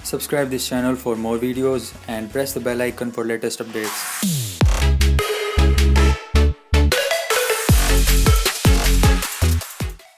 Subscribe this channel for more videos and press the bell icon for latest updates.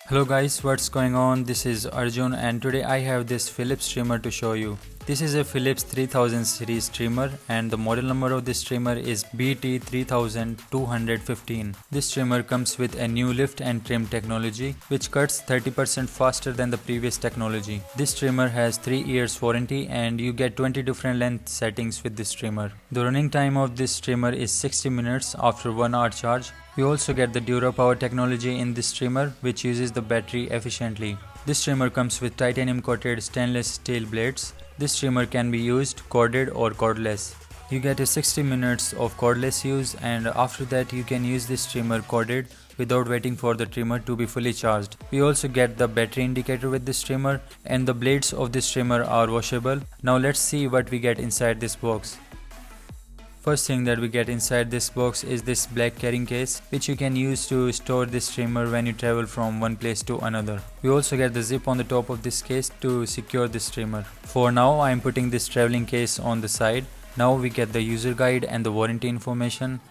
Hello guys, what's going on? This is Arjun and today I have this Philips trimmer to show you. This is a Philips 3000 series trimmer and the model number of this trimmer is BT3215. This trimmer comes with a new lift and trim technology which cuts 30% faster than the previous technology. This trimmer has 3 years warranty and you get 20 different length settings with this trimmer. The running time of this trimmer is 60 minutes after 1 hour charge. We also get the DuraPower technology in this trimmer which uses the battery efficiently. This trimmer comes with titanium coated stainless steel blades. This trimmer can be used corded or cordless. You get a 60 minutes of cordless use and after that you can use this trimmer corded without waiting for the trimmer to be fully charged. We also get the battery indicator with this trimmer and the blades of this trimmer are washable. Now let's see what we get inside this box. First thing that we get inside this box is this black carrying case which you can use to store this trimmer when you travel from one place to another. We also get the zip on the top of this case to secure this trimmer. For now I am putting this traveling case on the side. Now we get the user guide and the warranty information.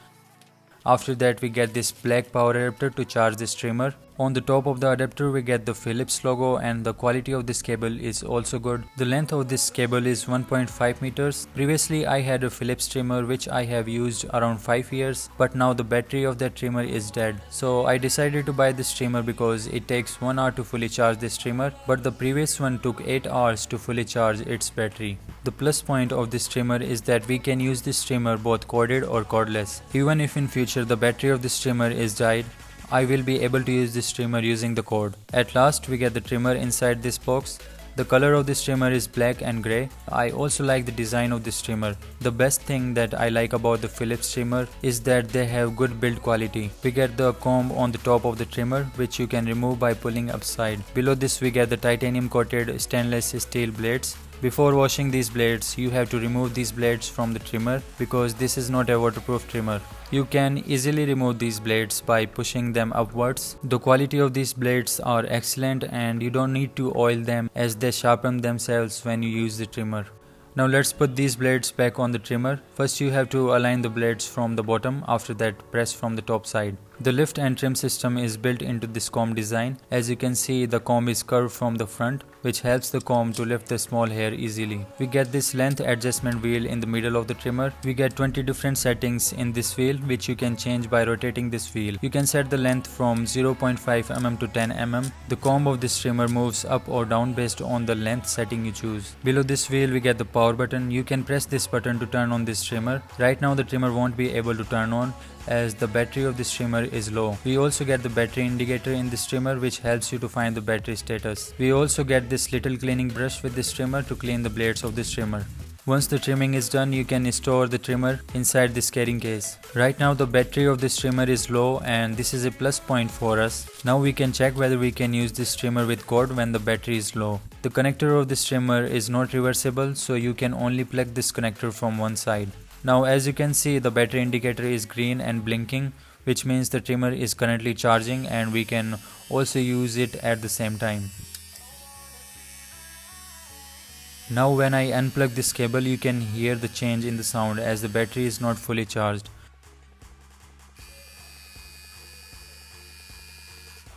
After that we get this black power adapter to charge this trimmer. On the top of the adapter we get the Philips logo and the quality of this cable is also good. The length of this cable is 1.5 meters. Previously I had a Philips trimmer which I have used around 5 years but now the battery of that trimmer is dead. So I decided to buy this trimmer because it takes 1 hour to fully charge this trimmer but the previous one took 8 hours to fully charge its battery. The plus point of this trimmer is that we can use this trimmer both corded or cordless. Even if in future the battery of this trimmer is died, I will be able to use this trimmer using the cord. At last we get the trimmer inside this box. The color of this trimmer is black and grey. I also like the design of this trimmer. The best thing that I like about the Philips trimmer is that they have good build quality. We get the comb on the top of the trimmer which you can remove by pulling upside. Below this we get the titanium coated stainless steel blades. Before washing these blades, you have to remove these blades from the trimmer because this is not a waterproof trimmer. You can easily remove these blades by pushing them upwards. The quality of these blades are excellent and you don't need to oil them as they sharpen themselves when you use the trimmer. Now let's put these blades back on the trimmer. First you have to align the blades from the bottom, after that press from the top side. The lift and trim system is built into this comb design. As you can see, the comb is curved from the front which helps the comb to lift the small hair easily. We get this length adjustment wheel in the middle of the trimmer. We get 20 different settings in this wheel which you can change by rotating this wheel. You can set the length from 0.5 mm to 10 mm. The comb of this trimmer moves up or down based on the length setting you choose. Below this wheel we get the power button. You can press this button to turn on this trimmer. Right now the trimmer won't be able to turn on as the battery of this trimmer is low. We also get the battery indicator in this trimmer which helps you to find the battery status. We also get this little cleaning brush with this trimmer to clean the blades of this trimmer. Once the trimming is done, you can store the trimmer inside this carrying case. Right now the battery of this trimmer is low and this is a plus point for us. Now we can check whether we can use this trimmer with cord when the battery is low. The connector of this trimmer is not reversible, so you can only plug this connector from one side. Now as you can see, the battery indicator is green and blinking, which means the trimmer is currently charging and we can also use it at the same time. Now when I unplug this cable, you can hear the change in the sound as the battery is not fully charged.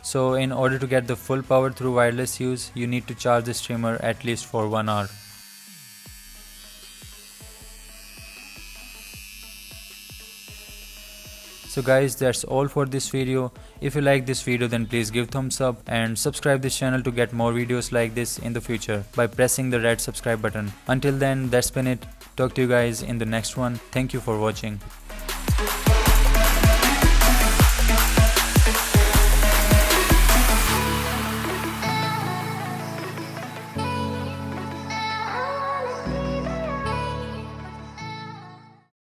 So in order to get the full power through wireless use, you need to charge this trimmer at least for 1 hour. So guys, that's all for this video. If you like this video then please give thumbs up and subscribe this channel to get more videos like this in the future by pressing the red subscribe button. Until then, that's been it. Talk to you guys in the next one. Thank you for watching.